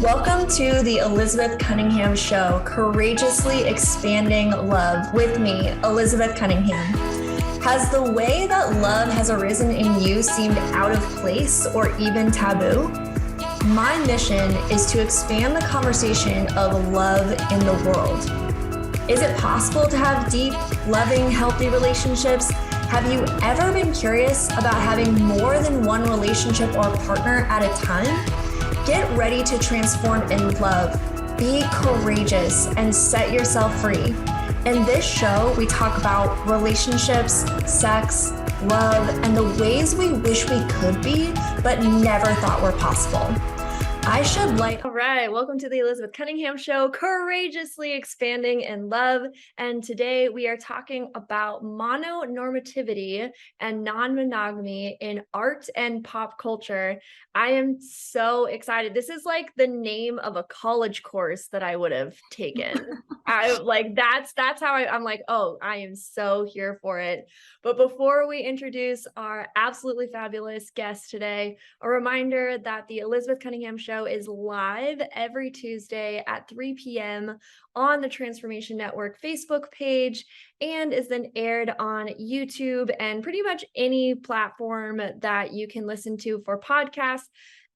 Welcome to the Elizabeth Cunningham Show, Courageously Expanding Love, with me, Elizabeth Cunningham. Has the way that love has arisen in you seemed out of place or even taboo? My mission is to expand the conversation of love in the world. Is it possible to have deep, loving, healthy relationships? Have you ever been curious about having more than one relationship or partner at a time? Get ready to transform in love, be courageous, and set yourself free. In this show, we talk about relationships, sex, love, and the ways we wish we could be, but never thought were possible. All right, welcome to the Elizabeth Cunningham Show, Courageously Expanding in Love. And today we are talking about mononormativity and non-monogamy in art and pop culture. I am so excited. This is like the name of a college course that I would have taken. That's how I'm like, oh, I am so here for it. But before we introduce our absolutely fabulous guest today, a reminder that the Elizabeth Cunningham Show is live every Tuesday at 3 p.m. on the Transformation Network Facebook page and is then aired on YouTube and pretty much any platform that you can listen to for podcasts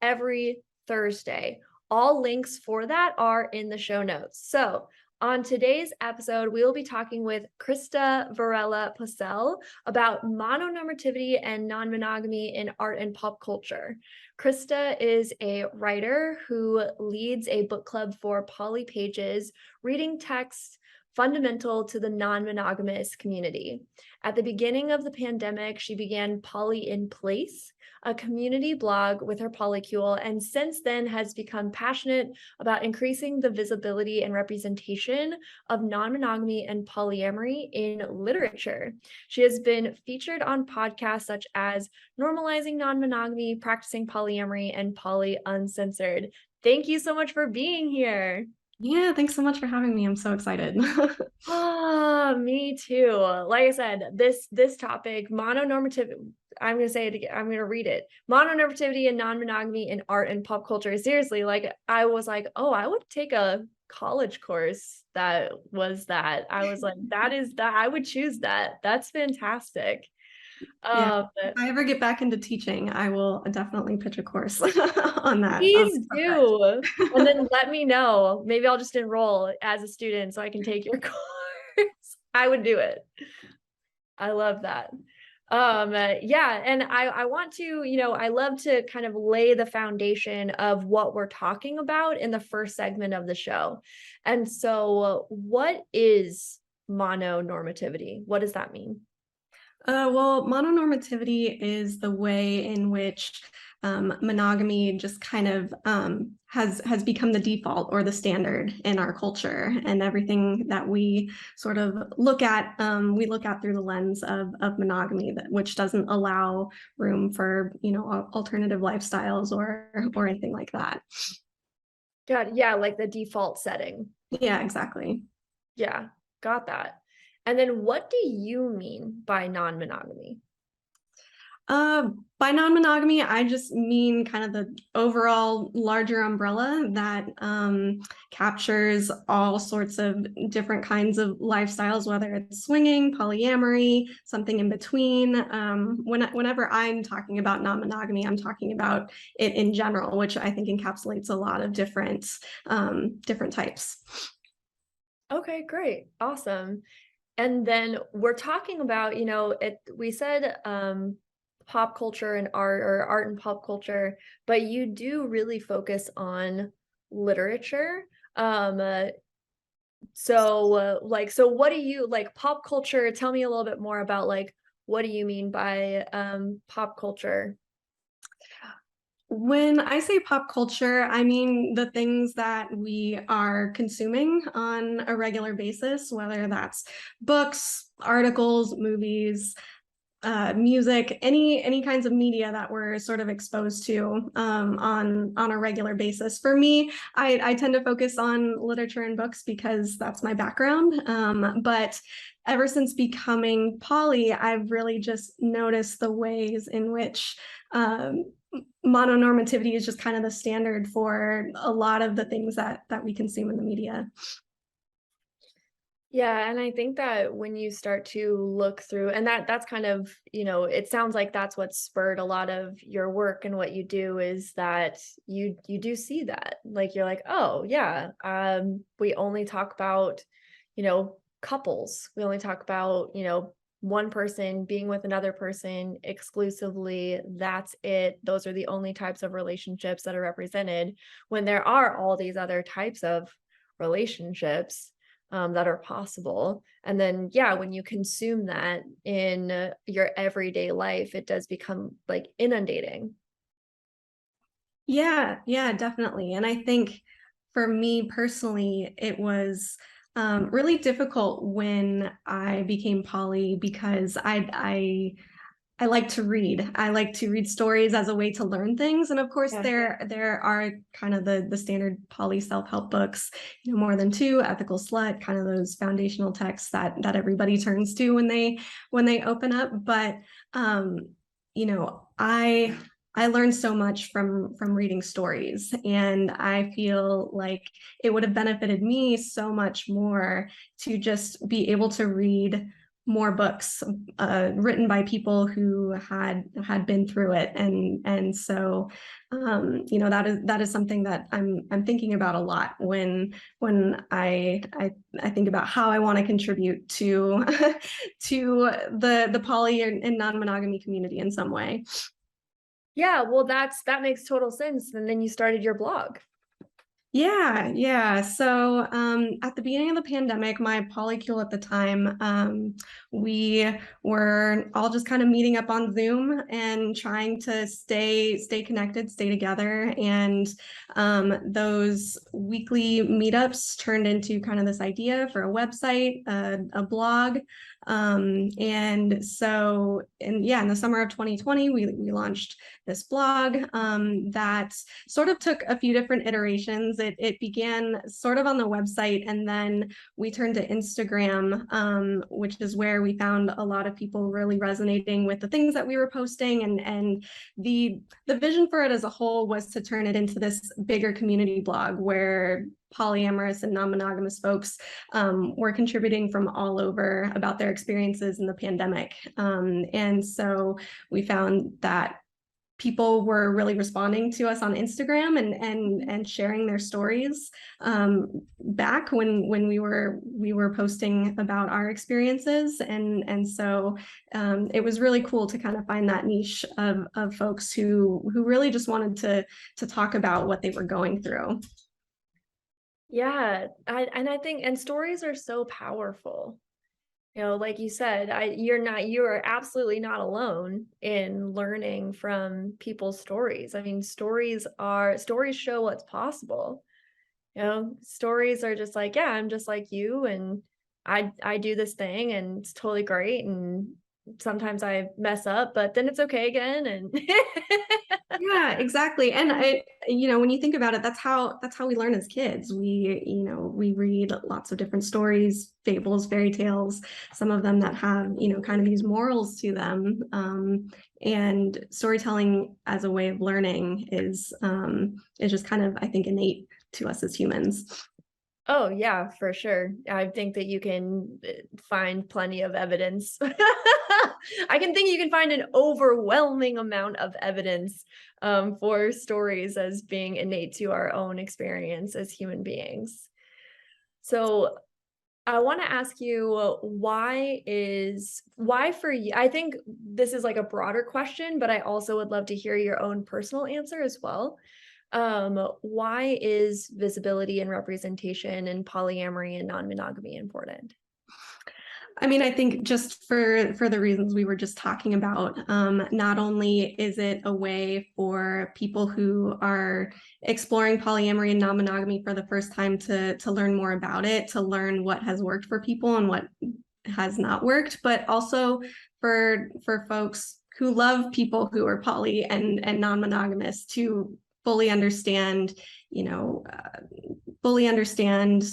every Thursday. All links for that are in the show notes. So on today's episode, we will be talking with Krista Varela Posell about mononormativity and non-monogamy in art and pop culture. Krista is a writer who leads a book club for poly pages, reading texts fundamental to the non-monogamous community. At the beginning of the pandemic, she began Poly in Place, a community blog with her polycule, and since then has become passionate about increasing the visibility and representation of non-monogamy and polyamory in literature. She has been featured on podcasts such as Normalizing Non-Monogamy, Practicing Polyamory, and Monopoly Uncensored. Thank you so much for being here. Yeah, thanks so much for having me. I'm so excited. Me too. Like I said, this topic, mononormativity, I'm going to say it again. I'm going to read it. Mononormativity and non-monogamy in art and pop culture. Seriously, like I was like, oh, I would take a college course that was that. I was like, that is that. I would choose that. That's fantastic. Yeah, if I ever get back into teaching, I will definitely pitch a course on that. Please do. And then let me know. Maybe I'll just enroll as a student so I can take your course. I would do it. I love that. Yeah, and I want to, I love to kind of lay the foundation of what we're talking about in the first segment of the show. And so what is mononormativity? What does that mean? Well, mononormativity is the way in which monogamy just kind of has become the default or the standard in our culture, and everything that we sort of look at through the lens of monogamy, which doesn't allow room for alternative lifestyles or anything like that. Yeah, like the default setting. Yeah, exactly. Yeah, got that. And then what do you mean by non-monogamy? By non-monogamy, I just mean kind of the overall larger umbrella that captures all sorts of different kinds of lifestyles, whether it's swinging, polyamory, something in between. Whenever I'm talking about non-monogamy, I'm talking about it in general, which I think encapsulates a lot of different types. Okay, great. Awesome. And then we're talking about, we said pop culture and art, or art and pop culture, but you do really focus on literature. So what do you like pop culture? Tell me a little bit more about what do you mean by pop culture? When I say pop culture, I mean the things that we are consuming on a regular basis, whether that's books, articles, movies, music, any kinds of media that we're sort of exposed to on a regular basis. For me, I tend to focus on literature and books because that's my background. But ever since becoming poly, I've really just noticed the ways in which mononormativity is just kind of the standard for a lot of the things that we consume in the media. Yeah, and I think that when you start to look through, and that's kind of, it sounds like that's what spurred a lot of your work and what you do, is that you do see that. Like, you're like, oh yeah, we only talk about, couples. We only talk about, one person being with another person exclusively. That's it. Those are the only types of relationships that are represented, when there are all these other types of relationships that are possible. And then, yeah, when you consume that in your everyday life, it does become like inundating. Yeah, definitely. And I think for me personally, it was really difficult when I became poly, because I like to read. I like to read stories as a way to learn things. And of course, Yeah. there are kind of the standard poly self-help books, More Than Two, Ethical Slut, kind of those foundational texts that everybody turns to when they open up. But you know, I learned so much from reading stories, and I feel like it would have benefited me so much more to just be able to read more books written by people who had been through it, and so that is something that I'm thinking about a lot when I think about how I want to contribute to to the poly and non-monogamy community in some way. Yeah, well, that makes total sense. And then you started your blog. Yeah. So at the beginning of the pandemic, my polycule at the time, we were all just kind of meeting up on Zoom and trying to stay connected, stay together. And those weekly meetups turned into kind of this idea for a website, a blog. And so, in the summer of 2020, we launched this blog that sort of took a few different iterations. It began sort of on the website, and then we turned to Instagram, which is where we found a lot of people really resonating with the things that we were posting, and the vision for it as a whole was to turn it into this bigger community blog where polyamorous and non-monogamous folks were contributing from all over about their experiences in the pandemic. And so we found that people were really responding to us on Instagram and sharing their stories back when we were posting about our experiences, and so it was really cool to kind of find that niche of folks who really just wanted to talk about what they were going through. Yeah, I think, and stories are so powerful. Like you said, you are absolutely not alone in learning from people's stories. I mean, stories show what's possible. Stories are just like, yeah, I'm just like you, and I do this thing, and it's totally great, and sometimes I mess up, but then it's okay again, and Yeah, exactly. And when you think about it, that's how we learn as kids. We read lots of different stories, fables, fairy tales, some of them that have, kind of these morals to them. And storytelling as a way of learning is just kind of, I think, innate to us as humans. Oh, yeah, for sure. I think that you can find plenty of evidence. I can think you can find an overwhelming amount of evidence for stories as being innate to our own experience as human beings. So I want to ask you, why for you? I think this is like a broader question, but I also would love to hear your own personal answer as well. Why is visibility and representation in polyamory and non-monogamy important? I mean, I think just for the reasons we were just talking about, not only is it a way for people who are exploring polyamory and non-monogamy for the first time to learn more about it, to learn what has worked for people and what has not worked, but also for folks who love people who are poly and non-monogamous to fully understand, fully understand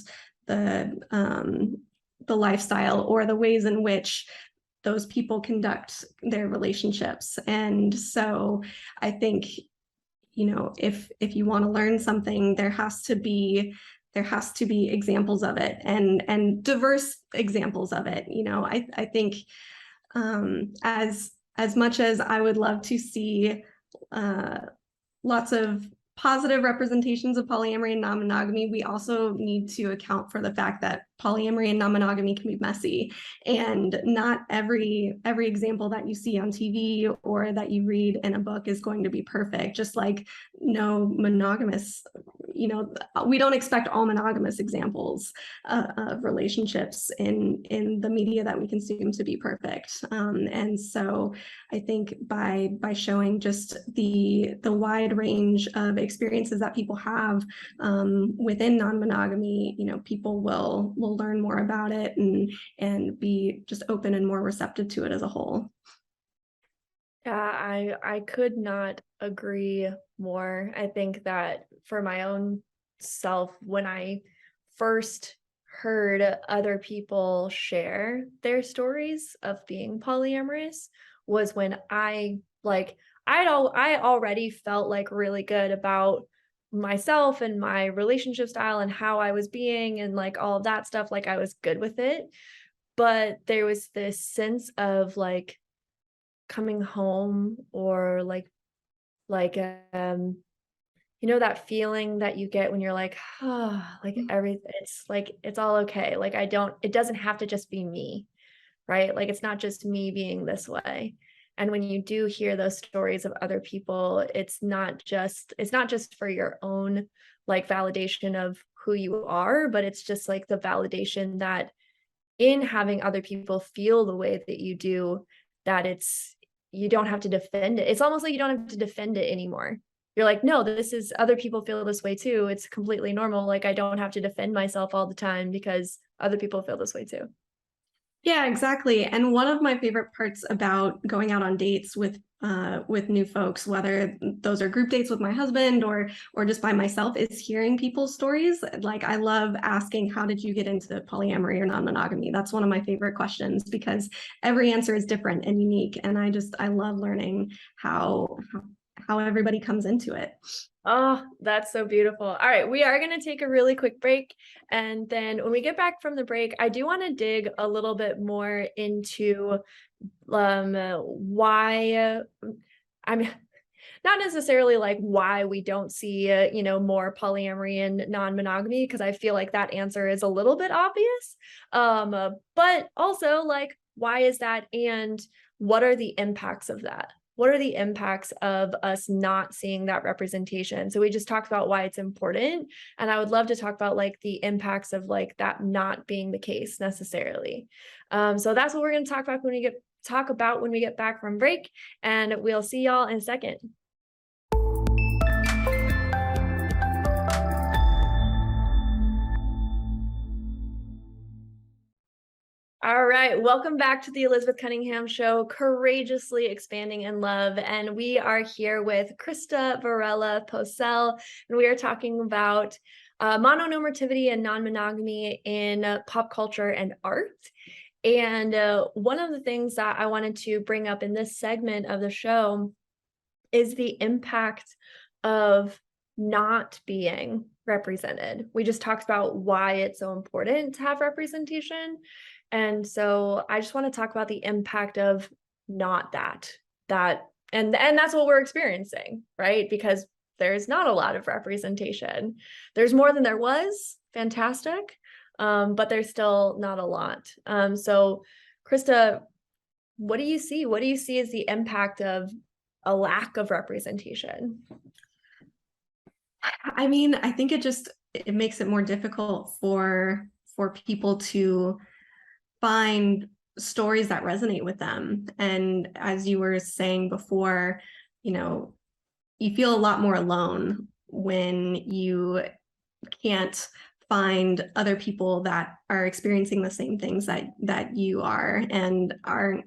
the lifestyle or the ways in which those people conduct their relationships. And so I think if you want to learn something, there has to be examples of it, and diverse examples of it. I think as much as I would love to see lots of positive representations of polyamory and non-monogamy, we also need to account for the fact that polyamory and non-monogamy can be messy, and not every example that you see on TV or that you read in a book is going to be perfect. Just like no monogamous, we don't expect all monogamous examples of relationships in the media that we consume to be perfect. And so I think by showing just the wide range of experiences that people have within non-monogamy, people will learn more about it and be just open and more receptive to it as a whole. Yeah, I could not agree more. I think that for my own self, when I first heard other people share their stories of being polyamorous was when I already felt like really good about myself and my relationship style and how I was being and like all of that stuff. Like I was good with it. But there was this sense of like coming home, or that feeling that you get when you're like, oh, like everything, it's like it's all okay. Like it doesn't have to just be me, right? Like it's not just me being this way. And when you do hear those stories of other people, it's not just for your own like validation of who you are, but it's just like the validation that in having other people feel the way that you do, that you don't have to defend it. It's almost like you don't have to defend it anymore. You're like, no, this is, other people feel this way too. It's completely normal. Like I don't have to defend myself all the time because other people feel this way too. Yeah, exactly. And one of my favorite parts about going out on dates with new folks, whether those are group dates with my husband or just by myself, is hearing people's stories. Like I love asking, how did you get into polyamory or non-monogamy? That's one of my favorite questions because every answer is different and unique. And I love learning how everybody comes into it. Oh, that's so beautiful. All right, we are going to take a really quick break. And then when we get back from the break, I do want to dig a little bit more into why, I'm not necessarily like why we don't see, more polyamory and non-monogamy, because I feel like that answer is a little bit obvious. But also like, why is that? And what are the impacts of that? What are the impacts of us not seeing that representation? So we just talked about why it's important. And I would love to talk about like the impacts of like that not being the case necessarily. So that's what we're going to talk about when we get back from break. And we'll see y'all in a second. All right, welcome back to the Elizabeth Cunningham Show, Courageously Expanding in Love. And we are here with Krista Varela Posell, and we are talking about mononormativity and non-monogamy in pop culture and art. And one of the things that I wanted to bring up in this segment of the show is the impact of not being represented. We just talked about why it's so important to have representation. And so I just want to talk about the impact of not that, and that's what we're experiencing, right? Because there's not a lot of representation. There's more than there was, fantastic, but there's still not a lot. So Krista, what do you see? What do you see as the impact of a lack of representation? I mean, I think it makes it more difficult for people to find stories that resonate with them. And as you were saying before, you feel a lot more alone when you can't find other people that are experiencing the same things that you are and aren't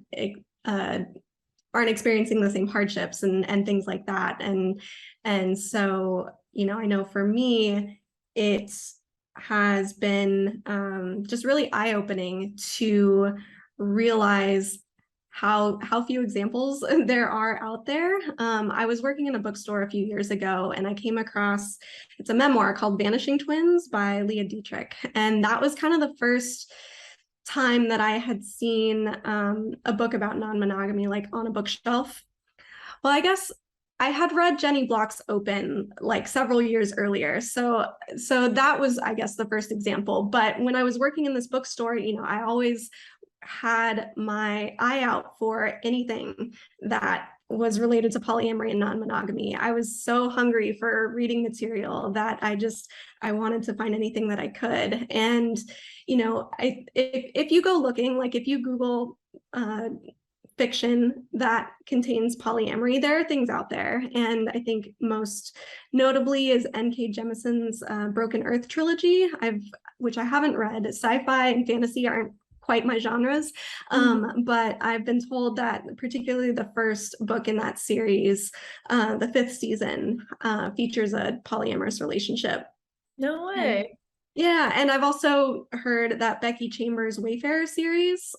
experiencing the same hardships and things like that. And so, I know for me, it has been just really eye-opening to realize how few examples there are out there. I was working in a bookstore a few years ago, and I came across, it's a memoir called Vanishing Twins by Leah Dietrich. And that was kind of the first time that I had seen a book about non-monogamy like on a bookshelf. Well, I guess I had read Jenny Block's Open like several years earlier. So that was, I guess, the first example. But when I was working in this bookstore, I always had my eye out for anything that was related to polyamory and non-monogamy. I was so hungry for reading material that I wanted to find anything that I could. And, if you go looking, like if you Google fiction that contains polyamory, there are things out there. And I think most notably is N.K. Jemison's Broken Earth trilogy, which I haven't read. Sci-fi and fantasy aren't quite my genres, but I've been told that particularly the first book in that series, the 5th season, features a polyamorous relationship. No way. Yeah, and I've also heard that Becky Chambers' Wayfarer series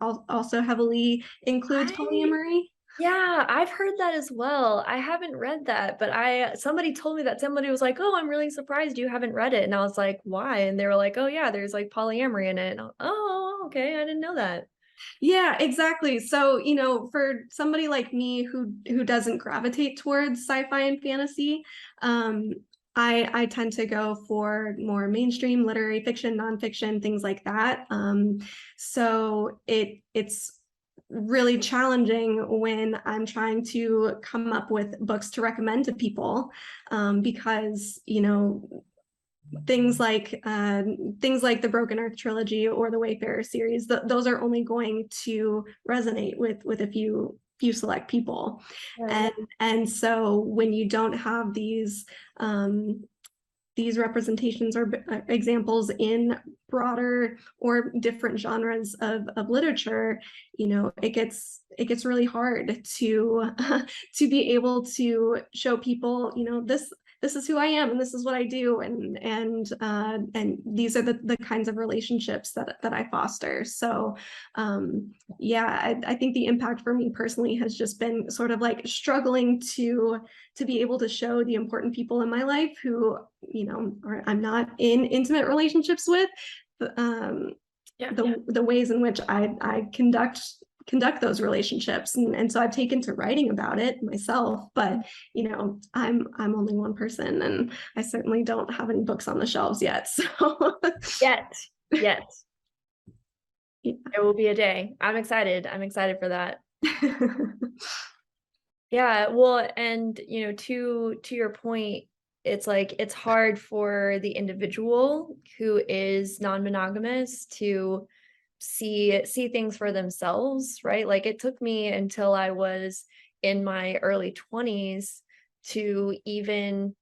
also heavily includes polyamory. Yeah, I've heard that as well. I haven't read that, but somebody told me that. Somebody was like, "Oh, I'm really surprised you haven't read it." And I was like, "Why?" And they were like, "Oh yeah, there's like polyamory in it." And oh, okay, I didn't know that. Yeah, exactly. So, for somebody like me who doesn't gravitate towards sci-fi and fantasy, I tend to go for more mainstream literary fiction, nonfiction, things like that. So it's really challenging when I'm trying to come up with books to recommend to people, because things like the Broken Earth trilogy or the Wayfarer series, those are only going to resonate with a few select people. Right. And so when you don't have these representations or examples in broader or different genres of literature, it gets really hard to be able to show people, this is who I am and this is what I do, and these are the kinds of relationships that I foster. So I think the impact for me personally has just been sort of like struggling to be able to show the important people in my life who I'm not in intimate relationships with, the ways in which I conduct those relationships, and so I've taken to writing about it myself. But I'm only one person, and I certainly don't have any books on the shelves yet. So Yet. Yeah. There will be a day. I'm excited for that. Yeah, well, and to your point, it's like it's hard for the individual who is non-monogamous to see things for themselves, right? Like it took me until I was in my early 20s to even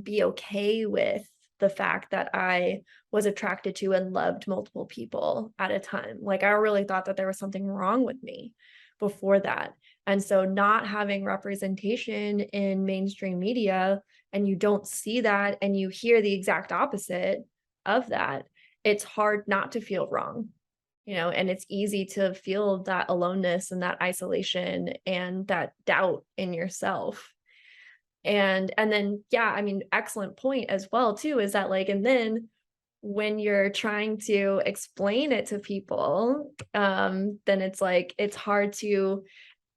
be okay with the fact that I was attracted to and loved multiple people at a time. Like I really thought that there was something wrong with me before that. And so not having representation in mainstream media, and you don't see that and you hear the exact opposite of that, it's hard not to feel wrong, and it's easy to feel that aloneness and that isolation and that doubt in yourself. And then, yeah, I mean, excellent point as well, too, is that like, and then when you're trying to explain it to people, then it's like, it's hard to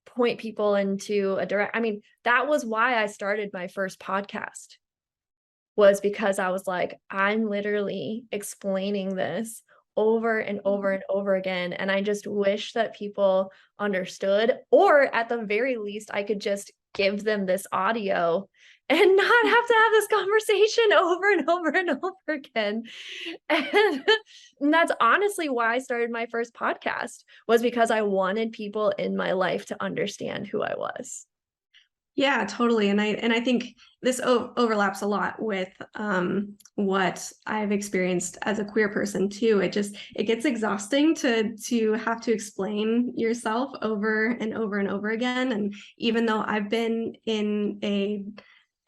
point people into a direct, I mean, that was why I started my first podcast, was because I was like, I'm literally explaining this over and over and over again. And I just wish that people understood, or at the very least, I could just give them this audio and not have to have this conversation over and over and over again. And that's honestly why I started my first podcast, was because I wanted people in my life to understand who I was. Yeah, totally. And I think this overlaps a lot with what I've experienced as a queer person too. It gets exhausting to have to explain yourself over and over and over again. And even though I've been in a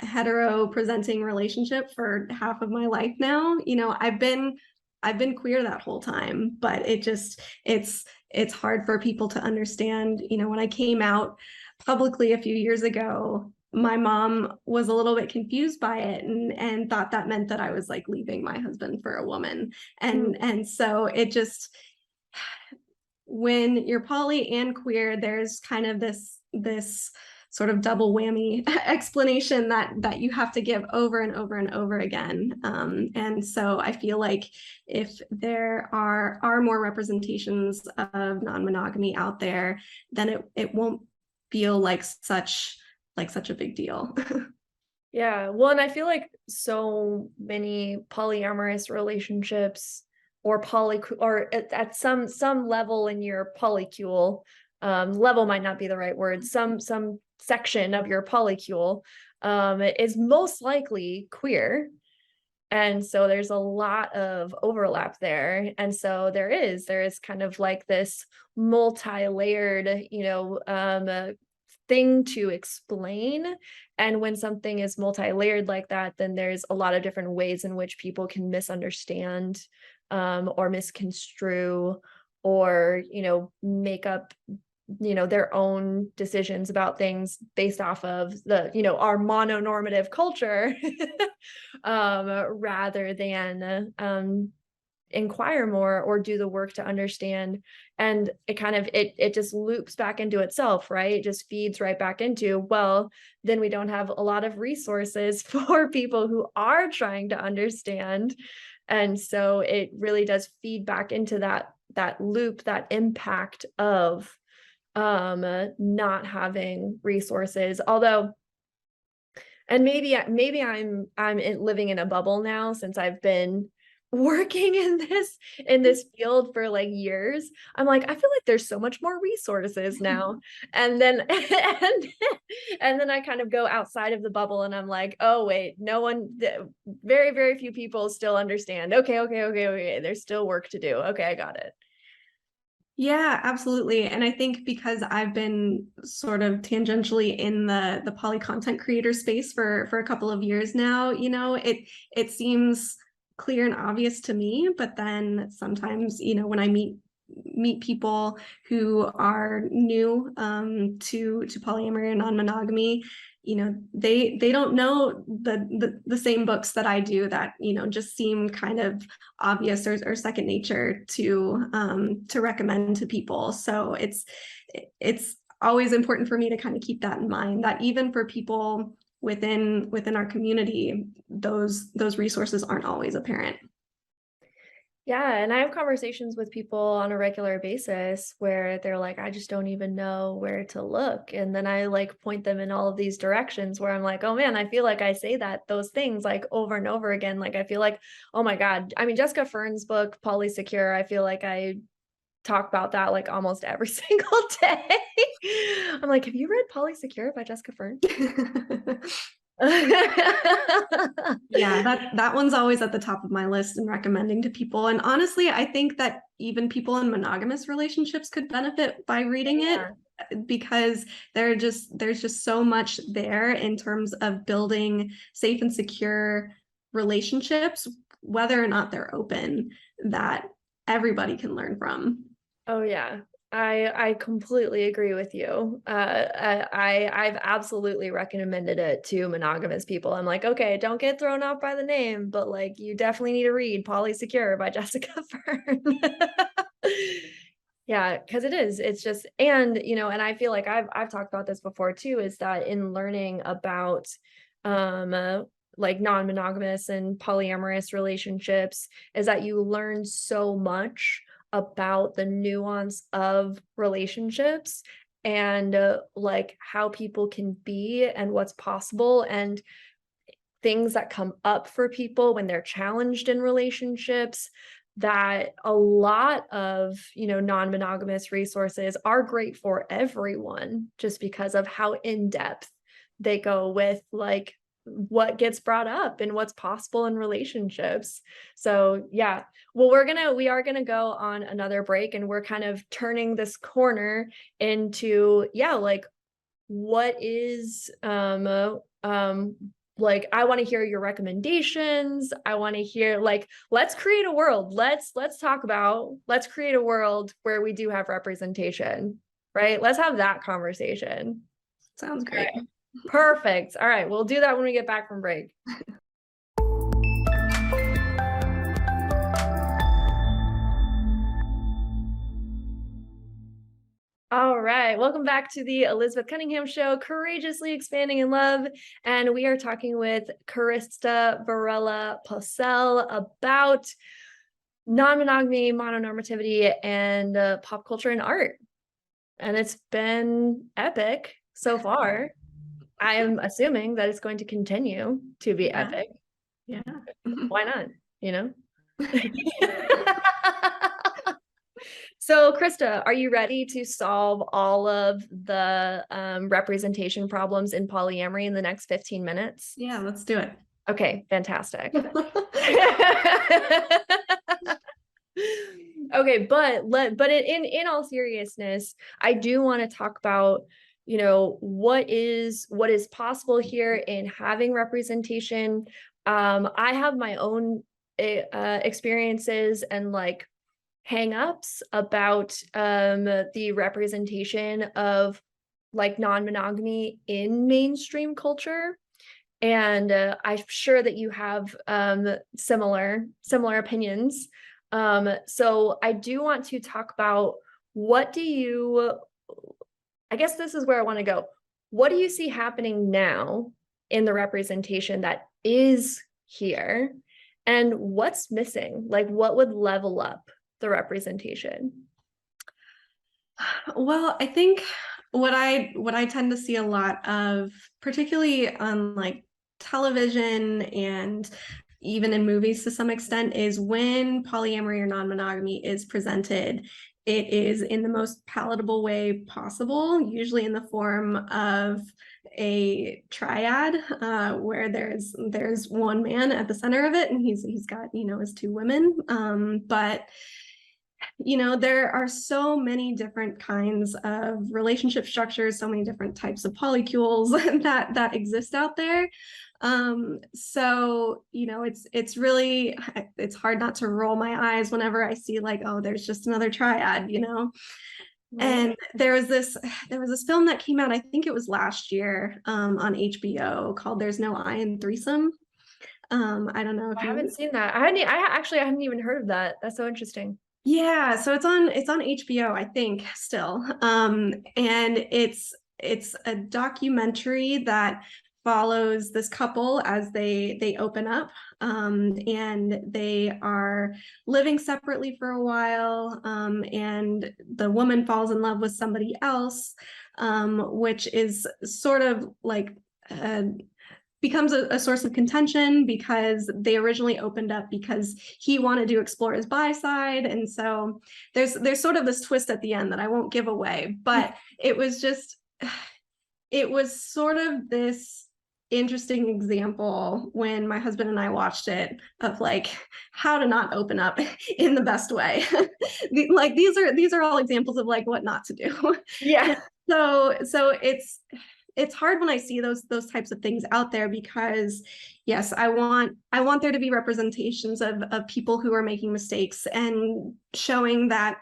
hetero presenting relationship for half of my life now, I've been queer that whole time, but it's it's hard for people to understand. You know, when I came out publicly a few years ago, my mom was a little bit confused by it and thought that meant that I was like leaving my husband for a woman. And so it just, when you're poly and queer, there's kind of this sort of double whammy explanation that you have to give over and over and over again. And so I feel like if there are more representations of non-monogamy out there, then it won't feel like such a big deal. Yeah. Well, and I feel like so many polyamorous relationships or or at some level in your polycule, level might not be the right word, some section of your polycule is most likely queer. And so there's a lot of overlap there. And so there is kind of like this multi-layered, thing to explain. And when something is multi-layered like that, then there's a lot of different ways in which people can misunderstand or misconstrue or, make up their own decisions about things based off of our mononormative culture rather than inquire more or do the work to understand. And it kind of it just loops back into itself, right? It just feeds right back into, well, then we don't have a lot of resources for people who are trying to understand. And so it really does feed back into that loop, that impact of not having resources. Although, and maybe I'm living in a bubble now since I've been working in this field for like years. I'm like, I feel like there's so much more resources now. And then and then I kind of go outside of the bubble and I'm like, oh wait, very, very few people still understand. Okay. There's still work to do. Okay, I got it. Yeah, absolutely. And I think because I've been sort of tangentially in the poly content creator space for a couple of years now, it seems clear and obvious to me, but then sometimes, when I meet people who are new to polyamory and non-monogamy, they don't know the same books that I do that just seem kind of obvious or second nature to recommend to people. So it's always important for me to kind of keep that in mind, that even for people within our community, those resources aren't always apparent. Yeah, and I have conversations with people on a regular basis where they're like, I just don't even know where to look. And then I like point them in all of these directions where I'm like, oh man, I feel like I say those things like over and over again. Like I feel like, oh my God. I mean, Jessica Fern's book, Polysecure, I feel like I talk about that like almost every single day. I'm like, have you read Polysecure by Jessica Fern? Yeah, that one's always at the top of my list and recommending to people. And honestly, I think that even people in monogamous relationships could benefit by reading it, because there's just so much there in terms of building safe and secure relationships, whether or not they're open, that everybody can learn from. Oh yeah. I completely agree with you. I've absolutely recommended it to monogamous people. I'm like, okay, don't get thrown off by the name, but like you definitely need to read Polysecure by Jessica Fern. Yeah, because it's just, and and I feel like I've talked about this before too, is that in learning about like non-monogamous and polyamorous relationships, is that you learn so much about the nuance of relationships and like how people can be and what's possible and things that come up for people when they're challenged in relationships, that a lot of non-monogamous resources are great for everyone just because of how in-depth they go with like what gets brought up and what's possible in relationships. So yeah, well, we are gonna go on another break, and we're kind of turning this corner into like what is like, I want to hear your recommendations. I want to hear, like, let's create a world. Let's create a world where we do have representation, right? Let's have that conversation. Sounds great. Right. Perfect. All right, we'll do that when we get back from break. All right, welcome back to the Elizabeth Cunningham Show, Courageously Expanding in Love. And we are talking with Krista Varela Posell about non-monogamy, mononormativity, and pop culture and art. And it's been epic so far. I am assuming that it's going to continue to be epic. Yeah. Why not? You know? So, Krista, are you ready to solve all of the representation problems in polyamory in the next 15 minutes? Yeah, let's do it. Okay, fantastic. Okay, but in all seriousness, I do want to talk about, you know, what is possible here in having representation. I have my own experiences and like hang-ups about the representation of like non-monogamy in mainstream culture. And I'm sure that you have similar opinions. So I do want to talk about I guess this is where I want to go. What do you see happening now in the representation that is here? And what's missing? Like, what would level up the representation? Well, I think what I tend to see a lot of, particularly on like television and even in movies to some extent, is when polyamory or non-monogamy is presented, it is in the most palatable way possible, usually in the form of a triad where there's one man at the center of it, and he's got, you know, his two women. But you know, there are so many different kinds of relationship structures, so many different types of polycules that exist out there. So, you know, it's really, it's hard not to roll my eyes whenever I see like, oh, there's just another triad, you know. Right. And there was this film that came out, I think it was last year, on HBO, called There's No I in Threesome. I don't know if I haven't seen that. I hadn't even heard of that. That's so interesting. Yeah, so it's on HBO, I think, still. And it's a documentary that follows this couple as they open up, and they are living separately for a while, and the woman falls in love with somebody else, which is sort of like becomes a source of contention, because they originally opened up because he wanted to explore his bi side, and so there's sort of this twist at the end that I won't give away, but it was sort of this interesting example when my husband and I watched it of like how to not open up in the best way. Like these are all examples of like what not to do. Yeah. So it's hard when I see those types of things out there, because yes, I want there to be representations of people who are making mistakes and showing that,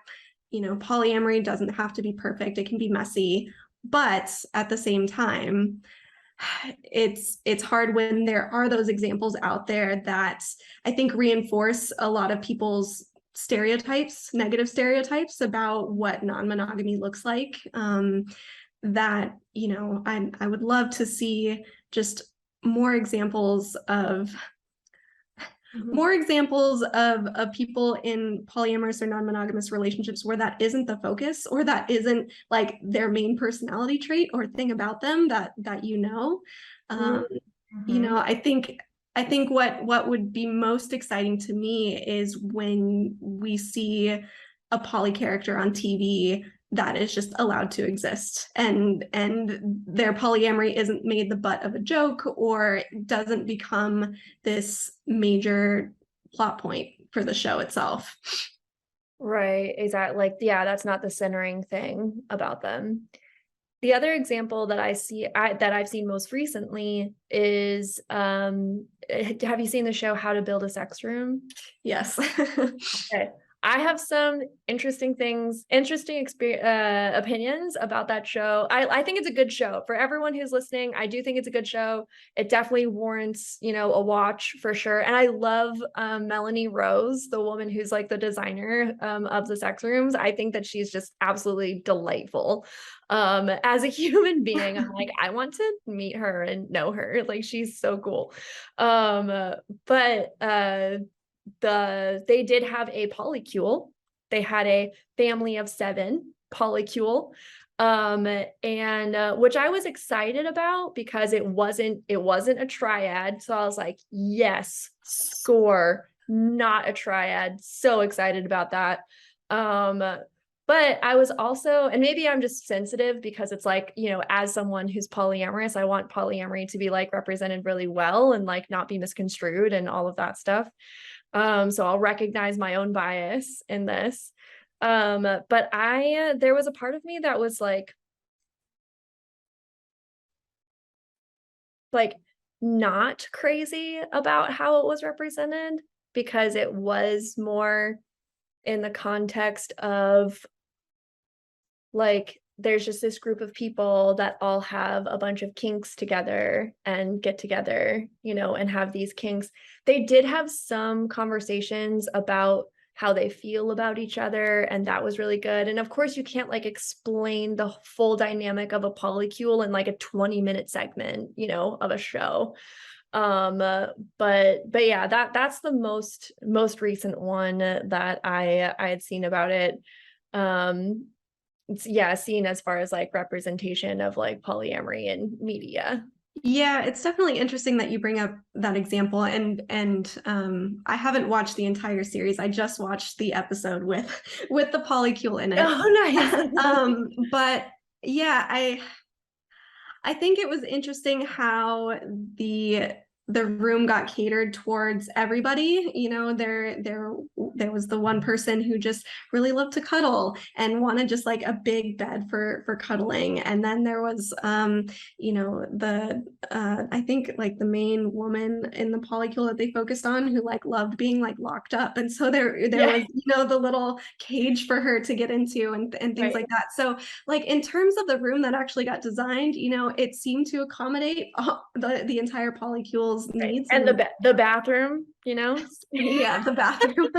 you know, polyamory doesn't have to be perfect. It can be messy, but at the same time, it's hard when there are those examples out there that I think reinforce a lot of people's negative stereotypes about what non-monogamy looks like. That, you know, I would love to see just more examples of people in polyamorous or non-monogamous relationships where that isn't the focus, or that isn't like their main personality trait or thing about them that you know. You know, I think what would be most exciting to me is when we see a poly character on TV that is just allowed to exist, and their polyamory isn't made the butt of a joke or doesn't become this major plot point for the show itself. Right, exactly. Like, yeah, that's not the centering thing about them. The other example that that I've seen most recently is, have you seen the show How to Build a Sex Room? Yes. Okay. I have some interesting opinions about that show. I think it's a good show for everyone who's listening. I do think it's a good show. It definitely warrants, a watch for sure. And I love Melanie Rose, the woman who's like the designer of the sex rooms. I think that she's just absolutely delightful. As a human being, I'm like, I want to meet her and know her. Like, she's so cool. But they did have a polycule. They had a family of 7 polycule, and which I was excited about because it wasn't a triad. So I was like, yes, score, not a triad. So excited about that. But I was also, and maybe I'm just sensitive because it's like, as someone who's polyamorous, I want polyamory to be like represented really well and like not be misconstrued and all of that stuff. So I'll recognize my own bias in this. But there was a part of me that was like not crazy about how it was represented because it was more in the context of like, there's just this group of people that all have a bunch of kinks together and get together, and have these kinks. They did have some conversations about how they feel about each other, and that was really good. And of course, you can't like explain the full dynamic of a polycule in like a 20-minute segment, of a show. But yeah, that's the most recent one that I had seen about it. Seen as far as like representation of like polyamory in media. Yeah, it's definitely interesting that you bring up that example, and I haven't watched the entire series. I just watched the episode with the polycule in it. Oh, nice. But yeah, I think it was interesting how the room got catered towards everybody. There was the one person who just really loved to cuddle and wanted just like a big bed for cuddling, and then there was I think like the main woman in the polycule that they focused on who like loved being like locked up, and so there was the little cage for her to get into and things like that. So like in terms of the room that actually got designed, it seemed to accommodate the entire polycule's needs. And the bathroom, Yeah, the bathroom.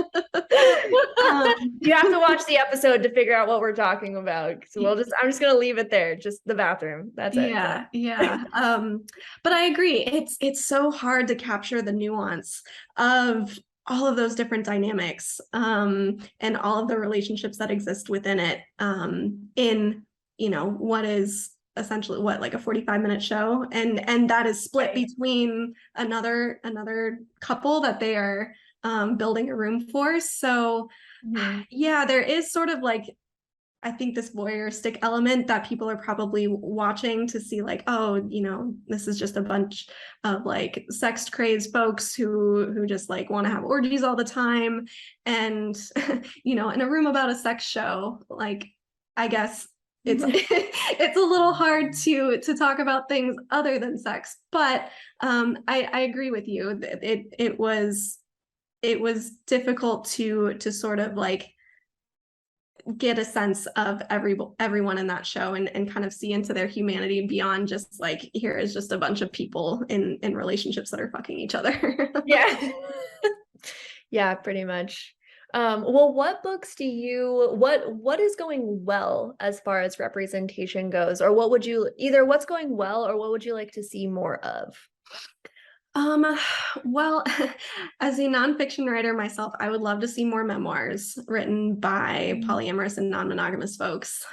You have to watch the episode to figure out what we're talking about. So I'm just gonna leave it there. Just the bathroom. That's it. Yeah. But I agree. It's so hard to capture the nuance of all of those different dynamics, and all of the relationships that exist within it, in what is essentially like a 45-minute show, and that is split between another couple that they are building a room for. So yeah, there is sort of like, I think, this voyeuristic element that people are probably watching to see like, oh, this is just a bunch of like sex crazed folks who just like want to have orgies all the time. And, in a room about a sex show, like, I guess it's it's a little hard to talk about things other than sex. But I agree with you. It was difficult to sort of like get a sense of everyone in that show and kind of see into their humanity beyond just like, here is just a bunch of people in relationships that are fucking each other. Yeah, pretty much. Well, what books what is going well as far as representation goes, or what's going well or what would you like to see more of? Well, as a nonfiction writer myself, I would love to see more memoirs written by polyamorous and non-monogamous folks.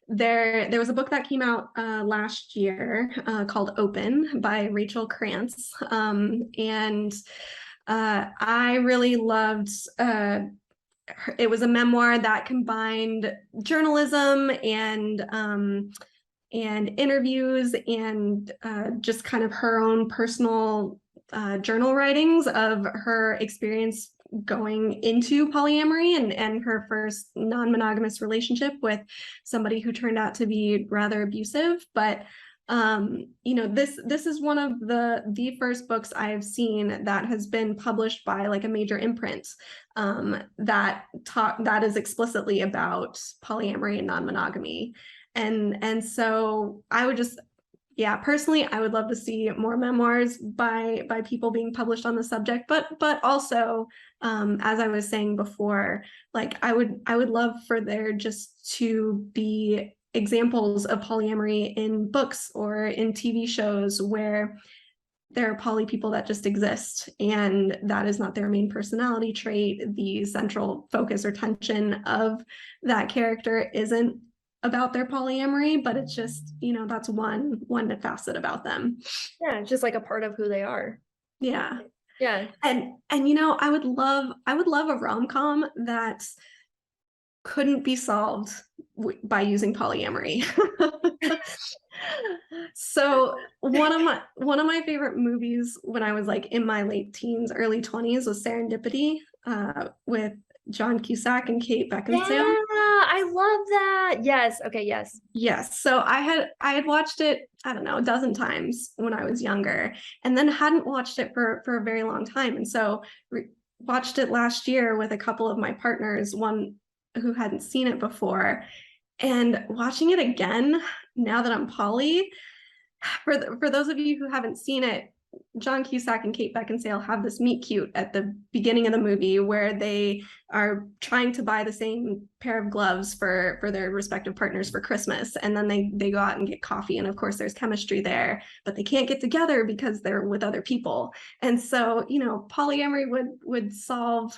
There was a book that came out last year called Open by Rachel Krantz, and I really loved. It was a memoir that combined journalism and interviews and just kind of her own personal journal writings of her experience going into polyamory and her first non-monogamous relationship with somebody who turned out to be rather abusive. But this is one of the first books I've seen that has been published by like a major imprint that is explicitly about polyamory and non-monogamy. And so I would just, personally, I would love to see more memoirs by people being published on the subject, but also, as I was saying before, like I would love for there just to be examples of polyamory in books or in TV shows where there are poly people that just exist and that is not their main personality trait. The central focus or tension of that character isn't about their polyamory, but it's just, that's one facet about them. Yeah, it's just like a part of who they are. Yeah. Yeah. And I would love a rom-com that couldn't be solved by using polyamory. So one of my favorite movies when I was like in my late teens, early 20s was Serendipity with John Cusack and Kate Beckinsale. Yeah, I love that. Yes. Okay. Yes. Yes. So I had watched it, I don't know, a dozen times when I was younger, and then hadn't watched it for a very long time. And so watched it last year with a couple of my partners, one who hadn't seen it before, and watching it again now that I'm poly. For those of you who haven't seen it, John Cusack and Kate Beckinsale have this meet cute at the beginning of the movie where they are trying to buy the same pair of gloves for their respective partners for Christmas. And then they go out and get coffee. And of course there's chemistry there, but they can't get together because they're with other people. And so, polyamory would solve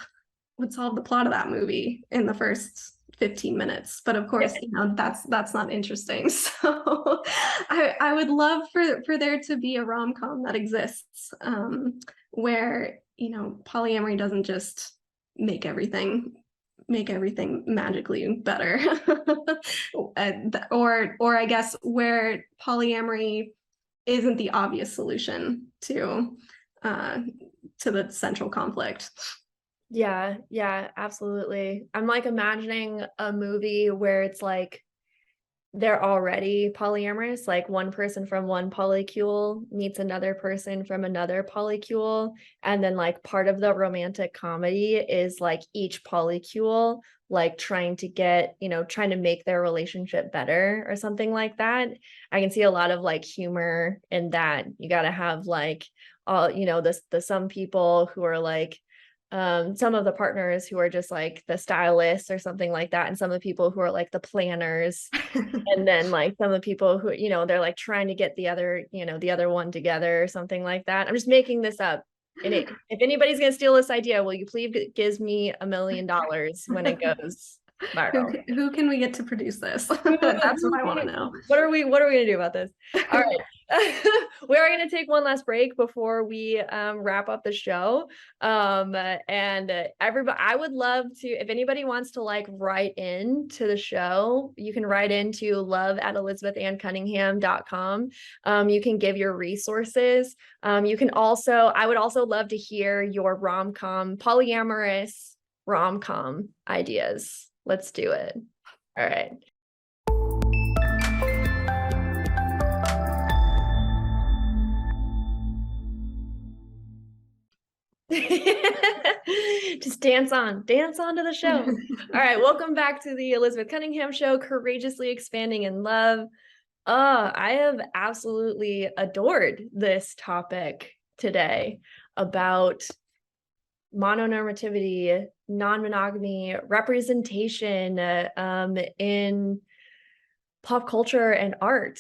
the plot of that movie in the first 15 minutes, but of course, that's not interesting. So I would love for there to be a rom-com that exists where polyamory doesn't just make everything magically better, or I guess where polyamory isn't the obvious solution to the central conflict. Yeah, absolutely. I'm like imagining a movie where it's like they're already polyamorous, like one person from one polycule meets another person from another polycule, and then like part of the romantic comedy is like each polycule like trying to make their relationship better or something like that. I can see a lot of like humor in that. You got to have like all the some people who are like some of the partners who are just like the stylists or something like that, and some of the people who are like the planners, and then like some of the people who they're like trying to get the other one together or something like that. I'm just making this up. And if anybody's gonna steal this idea, will you please give me $1 million when it goes viral? Who can we get to produce this? That's what I want to know. What are we gonna do about this? All right. We're going to take one last break before we wrap up the show. And everybody, I would love to, if anybody wants to like write in to the show, you can write into love@elizabethanncunningham.com. You can give your resources. You can also, I would also love to hear your polyamorous rom-com ideas. Let's do it. All right. Just dance on to the show. All right, welcome back to the Elizabeth Cunningham Show, courageously expanding in love. I have absolutely adored this topic today about mononormativity, non-monogamy, representation in pop culture and art.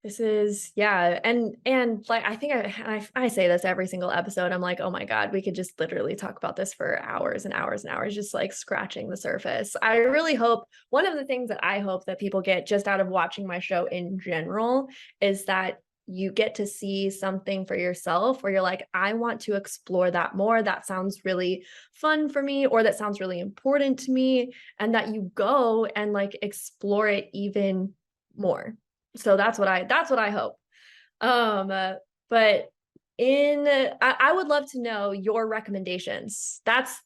This is, and like I think I say this every single episode. I'm like, oh my God, we could just literally talk about this for hours and hours and hours, just like scratching the surface. I really hope, one of the things that I hope that people get just out of watching my show in general is that you get to see something for yourself where you're like, I want to explore that more. That sounds really fun for me, or that sounds really important to me, and that you go and like explore it even more. So that's what I hope. But I would love to know your recommendations.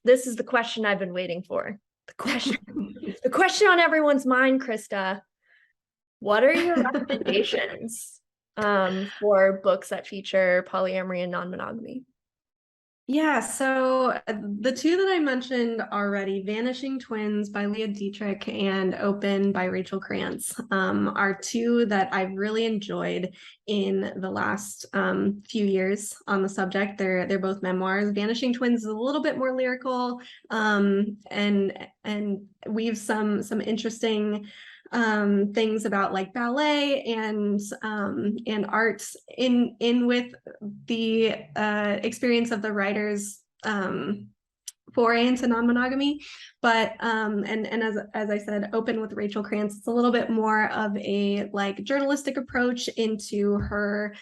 This is the question I've been waiting for. The question on everyone's mind, Krista. What are your recommendations for books that feature polyamory and non-monogamy? Yeah, so the two that I mentioned already, Vanishing Twins by Leah Dietrich and Open by Rachel Krantz, are two that I've really enjoyed in the last few years on the subject. They're both memoirs. Vanishing Twins is a little bit more lyrical, and weaves some interesting things about like ballet and art in with the experience of the writers foray into non-monogamy. But and as I said, Open with Rachel Krantz, it's a little bit more of a like journalistic approach into her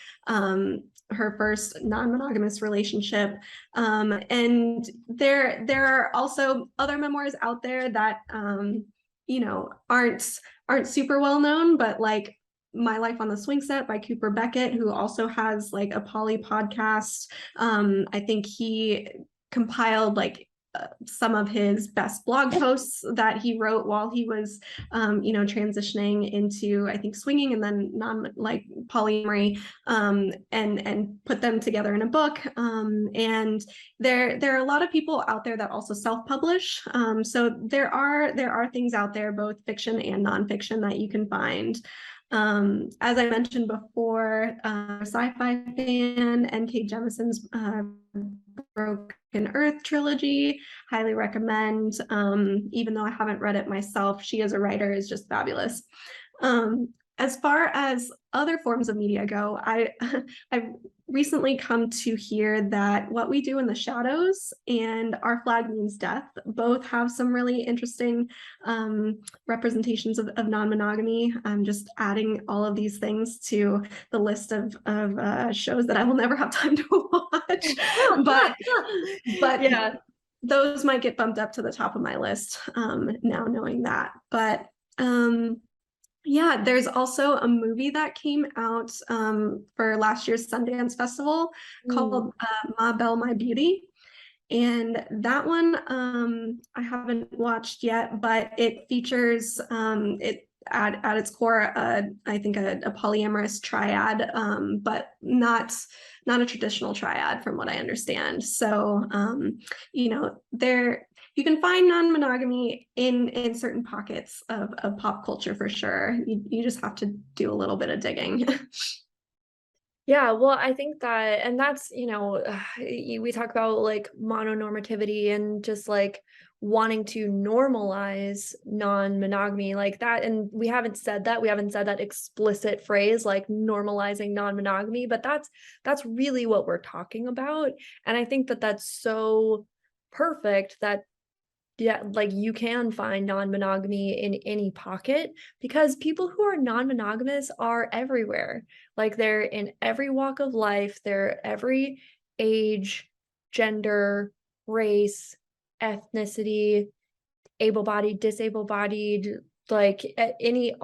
first non-monogamous relationship. And there are also other memoirs out there that aren't super well known, but like My Life on the Swing Set by Cooper Beckett, who also has like a poly podcast. I think he compiled like some of his best blog posts that he wrote while he was transitioning into, I think, swinging and then like polyamory, and put them together in a book. And there are a lot of people out there that also self-publish. So there are things out there, both fiction and nonfiction, that you can find. As I mentioned before, sci-fi fan N.K. Jemisin's Broken Earth trilogy, highly recommend. Even though I haven't read it myself, she as a writer is just fabulous. As far as other forms of media go, I've recently come to hear that What We Do in the Shadows and Our Flag Means Death both have some really interesting representations of non-monogamy. I'm just adding all of these things to the list of shows that I will never have time to watch. but yeah, those might get bumped up to the top of my list now knowing that. But yeah, there's also a movie that came out for last year's Sundance Festival called Ma Belle, My Beauty. And that one I haven't watched yet, but it features it at its core, I think a polyamorous triad, but not a traditional triad from what I understand. So you can find non-monogamy in certain pockets of pop culture for sure. You just have to do a little bit of digging. Yeah, well, I think that, and that's, we talk about like mononormativity and just like wanting to normalize non-monogamy like that. And we haven't said that explicit phrase like normalizing non-monogamy, but that's really what we're talking about. And I think that that's so perfect that like you can find non-monogamy in any pocket, because people who are non-monogamous are everywhere. Like they're in every walk of life, they're every age, gender, race, ethnicity, able-bodied, disable-bodied, like any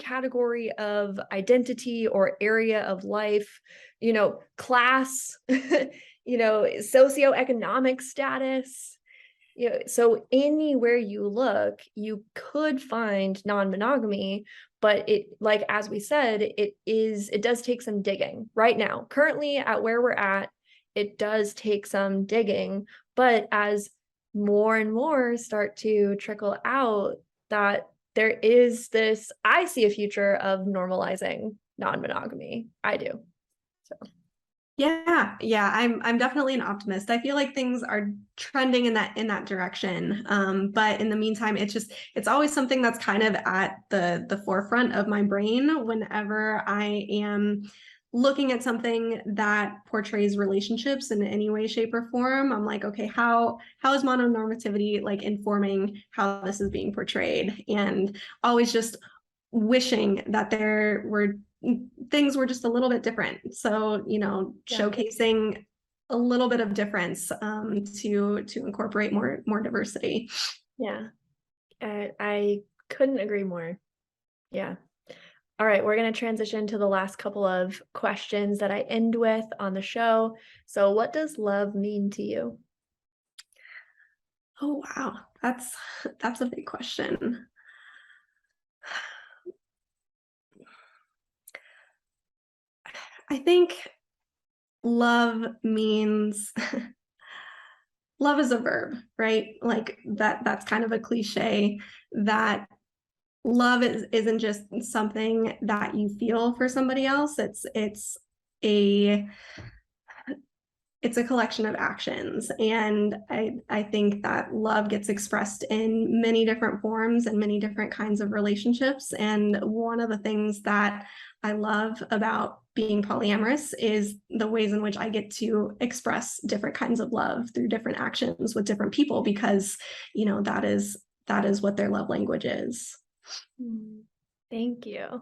category of identity or area of life, class, socioeconomic status. So anywhere you look, you could find non-monogamy, but it, like, as we said, it does take some digging right now. Currently at where we're at, it does take some digging, but as more and more start to trickle out, that there is this, I see a future of normalizing non-monogamy. I do. So. Yeah, I'm definitely an optimist. I feel like things are trending in that direction. But in the meantime, it's always something that's kind of at the forefront of my brain whenever I am looking at something that portrays relationships in any way, shape, or form. I'm like, okay, how is mononormativity like informing how this is being portrayed? And always just wishing that things were just a little bit different. So, showcasing a little bit of difference to incorporate more diversity. Yeah, I couldn't agree more. Yeah. All right, we're going to transition to the last couple of questions that I end with on the show. So what does love mean to you? Oh, wow. That's a big question. I think love means love is a verb, right? Like that's kind of a cliche, that love isn't just something that you feel for somebody else. A it's a collection of actions. And I think that love gets expressed in many different forms and many different kinds of relationships. And one of the things that I love about being polyamorous is the ways in which I get to express different kinds of love through different actions with different people, because, that is what their love language is. Thank you.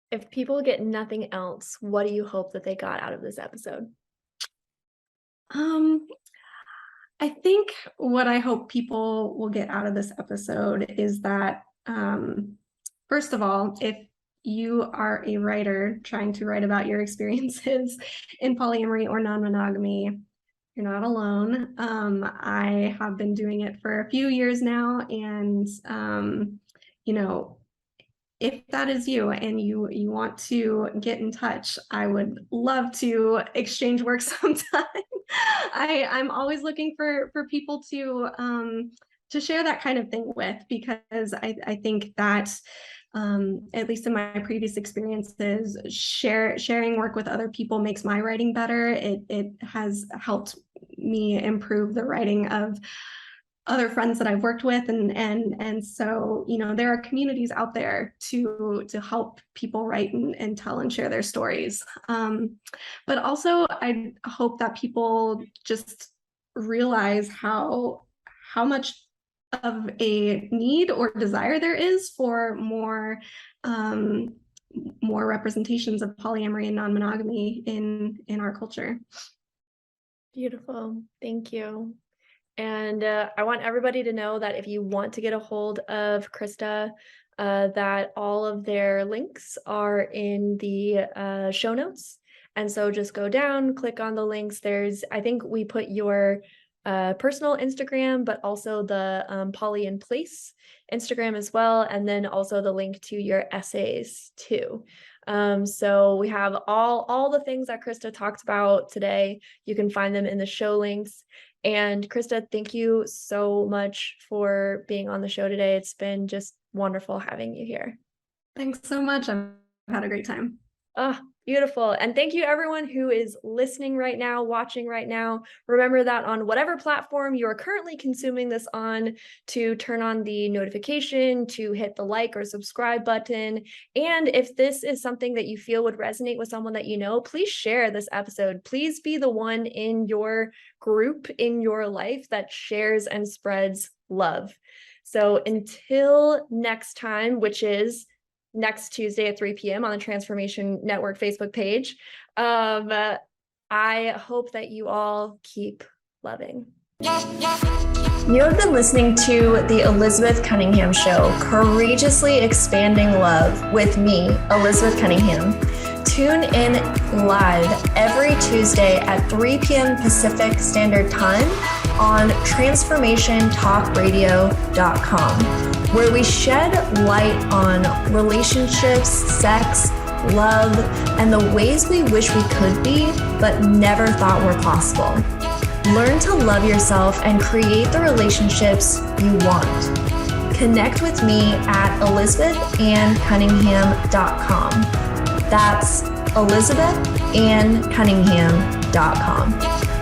If people get nothing else, what do you hope that they got out of this episode? I think what I hope people will get out of this episode is that, first of all, if you are a writer trying to write about your experiences in polyamory or non-monogamy, you're not alone. I have been doing it for a few years now, and if that is you and you want to get in touch, I would love to exchange work sometime. I'm always looking for people to share that kind of thing with, because I think that at least in my previous experiences, sharing work with other people makes my writing better. It has helped me improve the writing of other friends that I've worked with, and so there are communities out there to help people write and tell and share their stories. But also, I hope that people just realize how much of a need or desire there is for more representations of polyamory and non-monogamy in our culture. Beautiful. Thank you. And I want everybody to know that if you want to get a hold of Krista, that all of their links are in the show notes. And so just go down, click on the links. I think we put your personal Instagram, but also the Poly in Place Instagram as well. And then also the link to your essays too. So we have all the things that Krista talked about today. You can find them in the show links. And Krista, thank you so much for being on the show today. It's been just wonderful having you here. Thanks so much. I've had a great time. Oh, beautiful. And thank you everyone who is listening right now, watching right now. Remember that on whatever platform you are currently consuming this on, to turn on the notification, to hit the like or subscribe button. And if this is something that you feel would resonate with someone that you know, please share this episode. Please be the one in your group, in your life, that shares and spreads love. So until next time, which is next Tuesday at 3 p.m. on the Transformation Network Facebook page, I hope that you all keep loving. You have been listening to The Elizabeth Cunningham Show, courageously expanding love with me, Elizabeth Cunningham. Tune in live every Tuesday at 3 p.m. Pacific Standard Time on transformationtalkradio.com, where we shed light on relationships, sex, love, and the ways we wish we could be, but never thought were possible. Learn to love yourself and create the relationships you want. Connect with me at elizabethannCunningham.com. That's elizabethannCunningham.com.